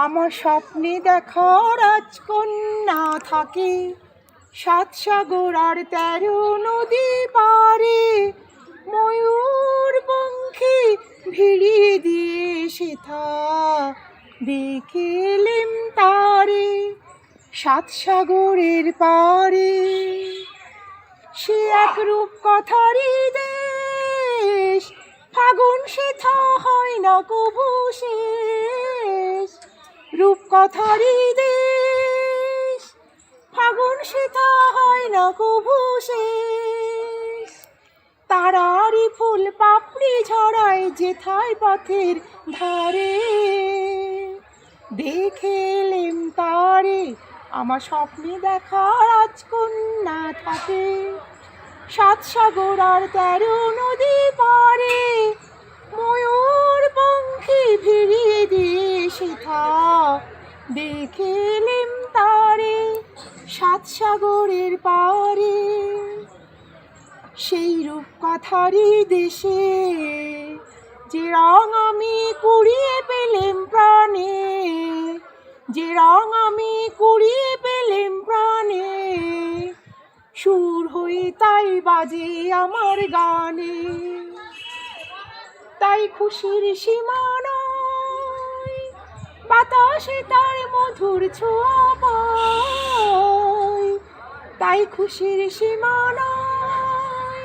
আমার স্বপ্নে দেখা রাজকন্যা থাকে ৭ সাগর আর ১৩ নদী পারে। ময়ূর পঙ্খী ভিড়িয়ে দিয়ে সেথা দেখেলেম তারে ৭ সাগরের পারে। সে এক রূপ কথারই দেশ, ফাগুন সেথা হয় না কভু শেষ। রূপ কথারই দেশ, ফাগুন সেথা হয় না কভু শেষ। তারারই ফুল পাপড়ি ঝরায় যেথায় পথের ধারে। দেখেলেম তারে আমার স্বপ্নে দেখা রাজকন্যা থাকে ৭ সাগর আর ১৩ নদী পারে। ময়ূর পঙ্খী ভিড়িয়ে দিয়ে সেথা দেখেলেম তারে ৭ সাগরের পারে। সেই রূপ কথারই দেশে যে রং আমি কুড়িয়ে পেলেম প্রাণে, যে রং আমি কুড়িয়ে পেলেম প্রাণে। সুর হয়ে তাই বাজে আমার গানে, তাই খুশির সীমা নাই, বাতাসে তার মধুর ছোঁয়া পাই। তাই খুশির সীমা নাই,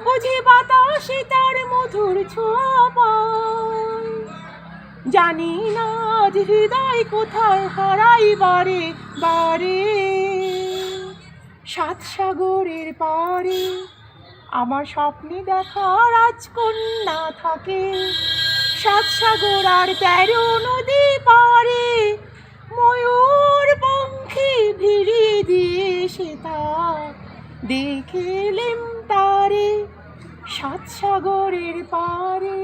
বুঝি বাতাসে তার মধুর ছোঁয়া পাই। জানি না আজ হৃদয় কোথায় হারাই বারে বারে। ৭ সাগরের পারে আমার স্বপ্নে দেখা রাজকন্যা থাকে ৭ সাগর আর ১৩ নদী পারে। ময়ূর পঙ্খী ভিড়িয়ে দিয়ে সেথা দেখেলেম তারে ৭ সাগরের পারে।